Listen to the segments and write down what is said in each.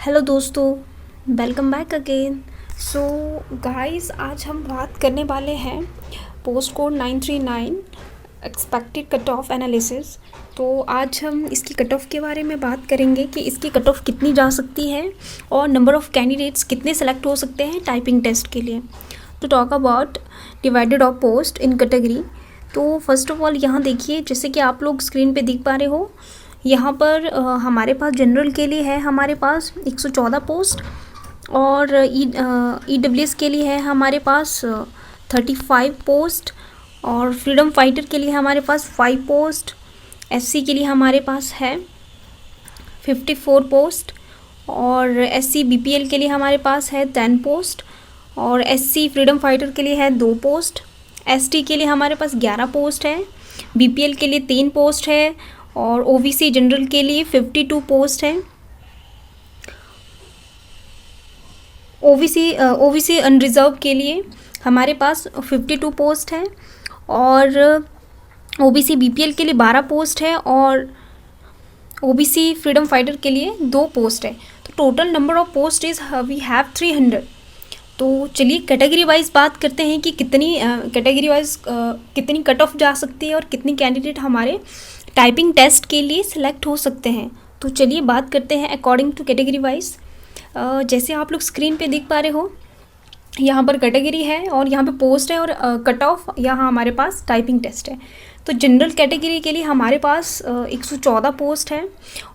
Hello दोस्तों, welcome back again. So guys, आज हम बात करने वाले हैं post code 939 expected cut off analysis. तो आज हम इसकी कट ऑफ के बारे में बात करेंगे कि इसकी कट ऑफ कितनी जा सकती है और नंबर ऑफ़ कैंडिडेट्स कितने सेलेक्ट हो सकते हैं टाइपिंग टेस्ट के लिए। To talk about divided of post in category, तो फर्स्ट ऑफ ऑल यहाँ देखिए, जैसे कि आप लोग स्क्रीन पे देख पा रहे हो, यहाँ पर हमारे पास जनरल के लिए है हमारे पास 114 पोस्ट और EWS के लिए है हमारे पास 35 पोस्ट और फ्रीडम फाइटर के लिए हमारे पास 5 पोस्ट। SC के लिए हमारे पास है 54 पोस्ट और SC BPL के लिए हमारे पास है 10 पोस्ट और SC फ्रीडम फाइटर के लिए है 2 पोस्ट। ST के लिए हमारे पास 11 पोस्ट है, BPL के लिए 3 पोस्ट है और OBC जनरल के लिए 52 पोस्ट है। OBC अनरिजर्व के लिए हमारे पास 52 पोस्ट है और OBC BPL के लिए 12 पोस्ट है और OBC फ्रीडम फाइटर के लिए 2 पोस्ट है। तो total number of post is we have 300। तो चलिए कैटेगरी वाइज बात करते हैं कि कितनी कैटेगरी वाइज कितनी कट ऑफ जा सकती है और कितनी कैंडिडेट हमारे टाइपिंग टेस्ट के लिए सिलेक्ट हो सकते हैं। तो चलिए बात करते हैं अकॉर्डिंग टू कैटेगरी वाइज। जैसे आप लोग स्क्रीन पे देख पा रहे हो, यहाँ पर कैटेगरी है और यहाँ पे पोस्ट है और कट ऑफ यहाँ हमारे पास टाइपिंग टेस्ट है। तो जनरल कैटेगरी के लिए हमारे पास 114 पोस्ट है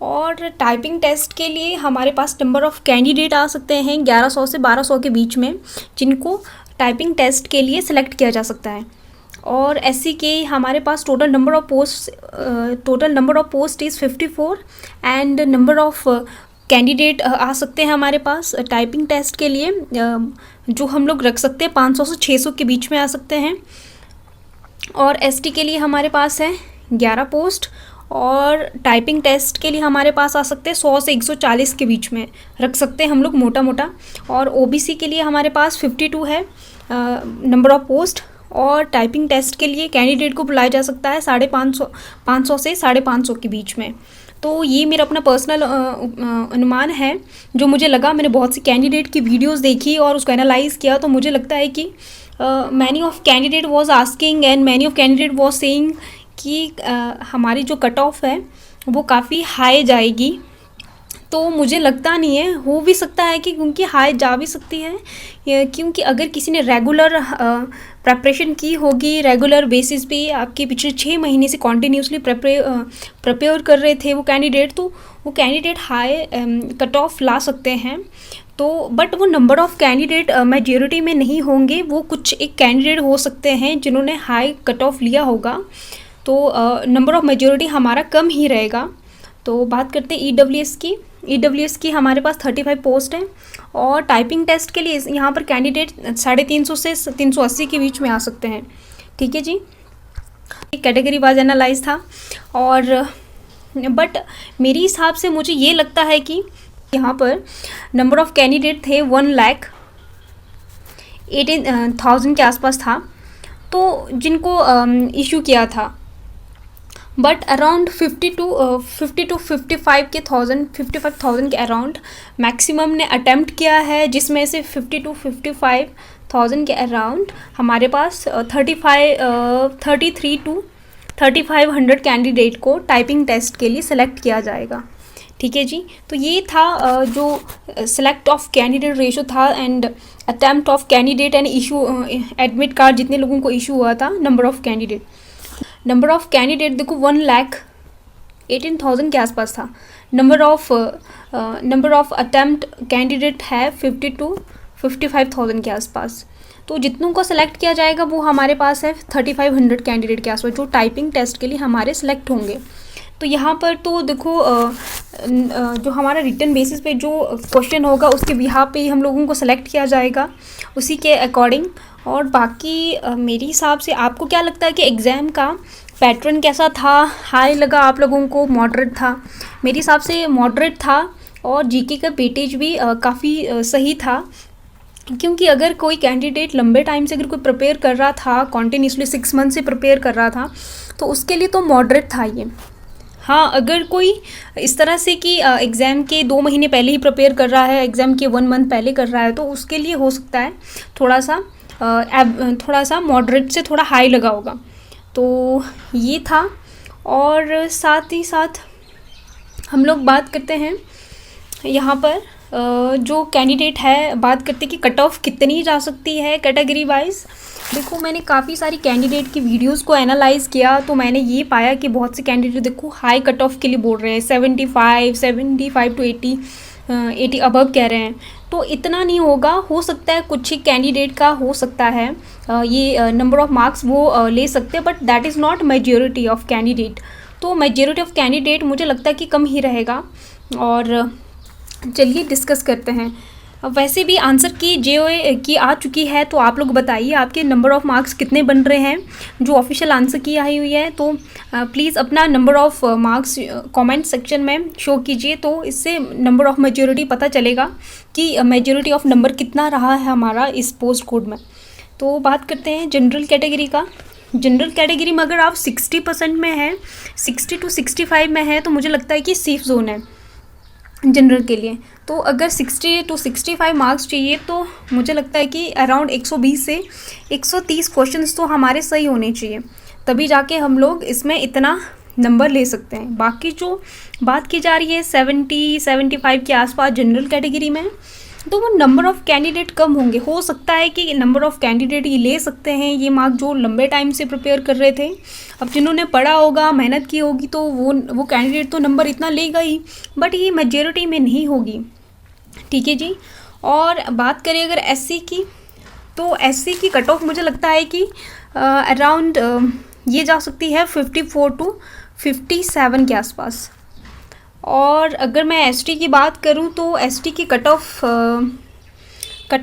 और टाइपिंग टेस्ट के लिए हमारे पास नंबर ऑफ़ कैंडिडेट आ सकते हैं 1100 से 1200 के बीच में, जिनको टाइपिंग टेस्ट के लिए सिलेक्ट किया जा सकता है। और SC के हमारे पास total number of post is 54 and number of candidate आ सकते हैं हमारे पास टाइपिंग टेस्ट के लिए, जो हम लोग रख सकते हैं 500 से 600 के बीच में आ सकते हैं। और ST के लिए हमारे पास है 11 पोस्ट और टाइपिंग टेस्ट के लिए हमारे पास आ सकते हैं 100 से 140 के बीच में रख सकते हैं हम लोग मोटा मोटा। और OBC के लिए हमारे पास 52 है नंबर ऑफ़ पोस्ट और टाइपिंग टेस्ट के लिए कैंडिडेट को बुलाया जा सकता है 550 से 550 के बीच में। तो ये मेरा अपना पर्सनल अनुमान है, जो मुझे लगा। मैंने बहुत सी कैंडिडेट की वीडियोस देखी और उसको एनालाइज़ किया, तो मुझे लगता है कि many of candidate was asking and many of candidate was saying कि हमारी जो कट ऑफ है वो काफ़ी हाई जाएगी। तो मुझे लगता नहीं है, हो भी सकता है कि क्योंकि हाई जा भी सकती है, क्योंकि अगर किसी ने रेगुलर प्रेपरेशन की होगी, रेगुलर बेसिस पे आपके पिछले 6 महीने से कॉन्टीन्यूसली प्रिपेयर कर रहे थे वो कैंडिडेट, तो वो कैंडिडेट हाई कट ऑफ ला सकते हैं। तो बट वो नंबर ऑफ़ कैंडिडेट मेजॉरिटी में नहीं होंगे, वो कुछ एक कैंडिडेट हो सकते हैं जिन्होंने हाई कट ऑफ लिया होगा, तो नंबर ऑफ़ मेजॉरिटी हमारा कम ही रहेगा। तो बात करते हैं EWS की हमारे पास 35 पोस्ट हैं और टाइपिंग टेस्ट के लिए यहाँ पर कैंडिडेट 350 से 380 के बीच में आ सकते हैं। ठीक है जी, कैटेगरी वाइज एनालाइज था। और बट मेरे हिसाब से मुझे ये लगता है कि यहाँ पर नंबर ऑफ़ कैंडिडेट थे 1,18,000 के आसपास था, तो जिनको इशू किया था। बट अराउंड 50 to 55,000 के अराउंड मैक्सिमम ने अटैम्प्ट किया है, जिसमें से 50 to 55,000 के अराउंड हमारे पास 33 to 3500 कैंडिडेट को टाइपिंग टेस्ट के लिए सिलेक्ट किया जाएगा। ठीक है जी, तो ये था जो सेलेक्ट ऑफ कैंडिडेट रेशो था and attempt of candidate and issue admit card जितने लोगों को इशू हुआ था। नंबर ऑफ़ कैंडिडेट देखो 1,18,000 के आसपास था। नंबर ऑफ़ अटैम्प्ट कैंडिडेट है 50 to 55,000 के आसपास। तो जितनों को सेलेक्ट किया जाएगा वो हमारे पास है 3500 कैंडिडेट के आसपास, जो टाइपिंग टेस्ट के लिए हमारे सेलेक्ट होंगे। तो यहाँ पर तो देखो जो हमारा रिटन बेसिस पे जो क्वेश्चन होगा उसके बिहाफ पे ही हम लोगों को सेलेक्ट किया जाएगा उसी के अकॉर्डिंग। और बाकी मेरे हिसाब से आपको क्या लगता है कि एग्ज़ाम का पैटर्न कैसा था? हाई लगा आप लोगों को, मॉडरेट था? मेरे हिसाब से मॉडरेट था और जीके का वेटेज भी काफ़ी सही था, क्योंकि अगर कोई कैंडिडेट लंबे टाइम से अगर कोई प्रिपेयर कर रहा था, कॉन्टीन्यूसली 6 मंथ से प्रिपेयर कर रहा था, तो उसके लिए तो मॉडरेट था ये, हाँ, अगर कोई इस तरह से कि एग्ज़ाम के 2 महीने पहले ही प्रिपेयर कर रहा है, एग्ज़ाम के 1 मंथ पहले कर रहा है, तो उसके लिए हो सकता है थोड़ा सा मॉडरेट से थोड़ा हाई लगा होगा। तो ये था। और साथ ही साथ हम लोग बात करते हैं यहाँ पर जो कैंडिडेट है, बात करते हैं कि कट ऑफ कितनी जा सकती है कैटेगरी वाइज। देखो, मैंने काफ़ी सारी कैंडिडेट की वीडियोस को एनालाइज़ किया, तो मैंने ये पाया कि बहुत से कैंडिडेट देखो हाई कट ऑफ के लिए बोल रहे हैं, 75 टू 80 अबव कह रहे हैं। तो इतना नहीं होगा, हो सकता है कुछ ही कैंडिडेट का हो सकता है ये नंबर ऑफ मार्क्स वो ले सकते हैं, but that is not majority of candidate. तो मेजॉरिटी ऑफ कैंडिडेट मुझे लगता है कि कम ही रहेगा। और चलिए डिस्कस करते हैं। अब वैसे भी आंसर की जेओए की आ चुकी है, तो आप लोग बताइए आपके नंबर ऑफ़ मार्क्स कितने बन रहे हैं। जो ऑफिशियल आंसर की आई हुई है, तो प्लीज़ अपना number of marks comment section में शो कीजिए, तो इससे नंबर ऑफ़ मेजॉरिटी पता चलेगा कि मेजॉरिटी ऑफ़ नंबर कितना रहा है हमारा इस पोस्ट कोड में। तो बात करते हैं जनरल कैटेगरी का। जनरल कैटेगरी में अगर आप 60% में है, 60 टू 65 में है, तो मुझे लगता है कि सेफ़ जोन है जनरल के लिए। तो अगर 60 टू 65 मार्क्स चाहिए, तो मुझे लगता है कि अराउंड 120 से 130 क्वेश्चंस तो हमारे सही होने चाहिए, तभी जाके हम लोग इसमें इतना नंबर ले सकते हैं। बाकी जो बात की जा रही है 70-75 के आसपास जनरल कैटेगरी में, तो वो नंबर ऑफ़ कैंडिडेट कम होंगे। हो सकता है कि नंबर ऑफ़ कैंडिडेट ये ले सकते हैं ये मार्क जो लंबे टाइम से प्रिपेयर कर रहे थे। अब जिन्होंने पढ़ा होगा, मेहनत की होगी, तो वो कैंडिडेट तो नंबर इतना लेगा ही, बट ये मेजॉरिटी में नहीं होगी। ठीक है जी। और बात करें अगर एससी की, तो एससी की कट ऑफ मुझे लगता है कि अराउंड ये जा सकती है 54 टू 57 के आसपास। और अगर मैं एसटी की बात करूं, तो एसटी की कट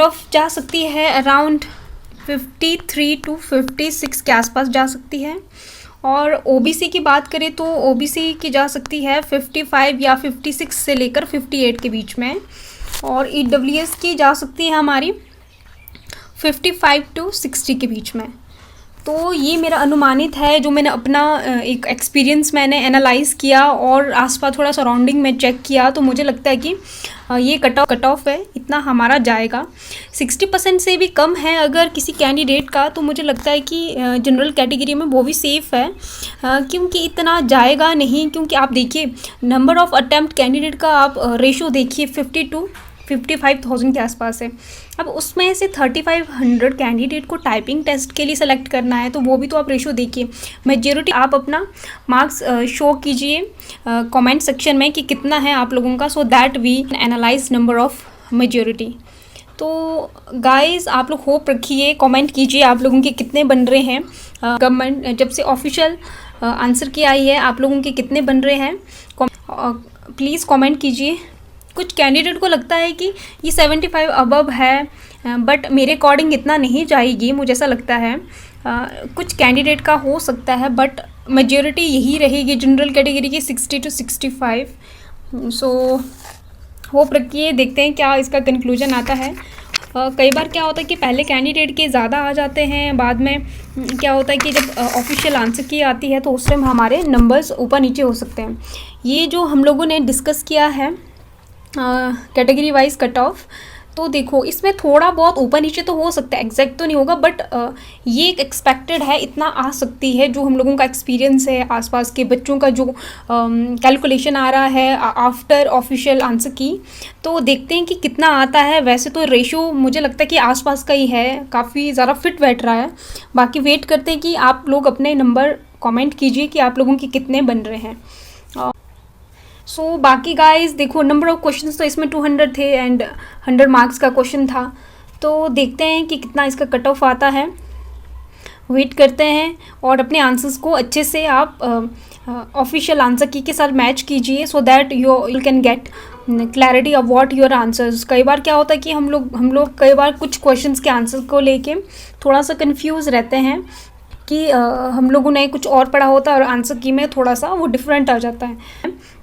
ऑफ जा सकती है अराउंड 53 टू 56 के आसपास जा सकती है। और ओबीसी की बात करें, तो ओबीसी की जा सकती है 55 या 56 से लेकर 58 के बीच में। और ईडब्ल्यूएस की जा सकती है हमारी 55 टू 60 के बीच में। तो ये मेरा अनुमानित है, जो मैंने अपना एक एक्सपीरियंस मैंने एनालाइज़ किया और आसपास थोड़ा सराउंडिंग में चेक किया, तो मुझे लगता है कि ये कट ऑफ है, इतना हमारा जाएगा। 60% से भी कम है अगर किसी कैंडिडेट का, तो मुझे लगता है कि जनरल कैटेगरी में वो भी सेफ़ है, क्योंकि इतना जाएगा नहीं। क्योंकि आप देखिए नंबर ऑफ़ अटैम्प्ट कैंडिडेट का आप रेशो देखिए 50 टू 55,000 के आसपास है। अब उसमें से 3500 कैंडिडेट को टाइपिंग टेस्ट के लिए सेलेक्ट करना है, तो वो भी तो आप रेशो देखिए। मेजॉरिटी आप अपना मार्क्स शो कीजिए कमेंट सेक्शन में कि कितना है आप लोगों का, so that we analyse number of majority. तो गाइस आप लोग होप रखिए, कमेंट कीजिए आप लोगों के कितने बन रहे हैं। गवर्नमेंट जब से ऑफिशियल आंसर की आई है, आप लोगों के कितने बन रहे हैं प्लीज़ कमेंट कीजिए। कुछ कैंडिडेट को लगता है कि ये 75 अबव है, बट मेरे अकॉर्डिंग इतना नहीं जाएगी, मुझे ऐसा लगता है। कुछ कैंडिडेट का हो सकता है, बट मेजॉरिटी यही रहेगी जनरल कैटेगरी की 60 टू 65। सो होप रखिए, देखते हैं क्या इसका कंक्लूजन आता है। कई बार क्या होता है कि पहले कैंडिडेट के ज़्यादा आ जाते हैं, बाद में क्या होता है कि जब ऑफिशियल आंसर की आती है, तो उस टाइम हमारे नंबर्स ऊपर नीचे हो सकते हैं। ये जो हम लोगों ने डिस्कस किया है कैटेगरी वाइज कट ऑफ, तो देखो इसमें थोड़ा बहुत ऊपर नीचे तो हो सकता है, एग्जैक्ट तो नहीं होगा, बट ये एक एक्सपेक्टेड है, इतना आ सकती है। जो हम लोगों का एक्सपीरियंस है, आसपास के बच्चों का जो कैलकुलेशन आ रहा है आफ्टर ऑफिशियल आंसर की, तो देखते हैं कि कितना आता है। वैसे तो रेशो मुझे लगता है कि आसपास का ही है, काफ़ी ज़्यादा फिट बैठ रहा है। बाकी वेट करते हैं कि आप लोग अपने नंबर कमेंट कीजिए कि आप लोगों के कितने बन रहे हैं। सो बाकी गाइस देखो, नंबर ऑफ़ क्वेश्चंस तो इसमें 200 थे एंड 100 मार्क्स का क्वेश्चन था, तो देखते हैं कि कितना इसका कट ऑफ आता है। वेट करते हैं और अपने आंसर्स को अच्छे से आप ऑफिशियल आंसर की के साथ मैच कीजिए, so that you can get clarity of what your answers. कई बार क्या होता है कि हम लोग कई बार कुछ क्वेश्चंस के आंसर को लेके थोड़ा सा कंफ्यूज रहते हैं कि हम लोगों ने कुछ और पढ़ा होता है और आंसर की में थोड़ा सा वो डिफरेंट आ जाता है।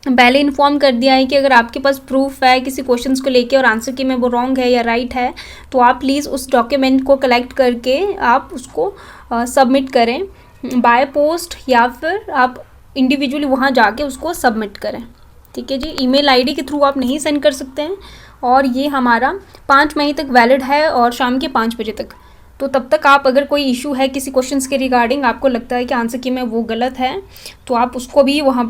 पहले इन्फॉर्म कर दिया है कि अगर आपके पास प्रूफ है किसी क्वेश्चंस को लेके और आंसर की में वो रॉन्ग है या राइट है, तो आप प्लीज़ उस डॉक्यूमेंट को कलेक्ट करके आप उसको सबमिट करें बाय पोस्ट, या फिर आप इंडिविजुअली वहाँ जाके उसको सबमिट करें। ठीक है जी, ईमेल आईडी के थ्रू आप नहीं सेंड कर सकते हैं, और ये हमारा 5 मई तक वैलिड है और शाम के 5 बजे तक। तो तब तक आप, अगर कोई इशू है किसी क्वेश्चंस के रिगार्डिंग, आपको लगता है कि आंसर की में वो गलत है, तो आप उसको भी वहाँ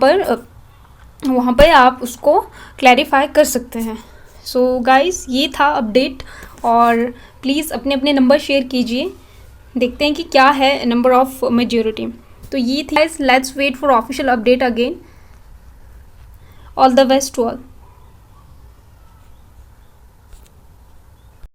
पर आप उसको क्लैरिफाई कर सकते हैं। सो गाइस, ये था अपडेट, और प्लीज़ अपने अपने नंबर शेयर कीजिए, देखते हैं कि क्या है नंबर ऑफ मेजॉरिटी। तो ये थी guys, let's wait for official update again. All the best to all.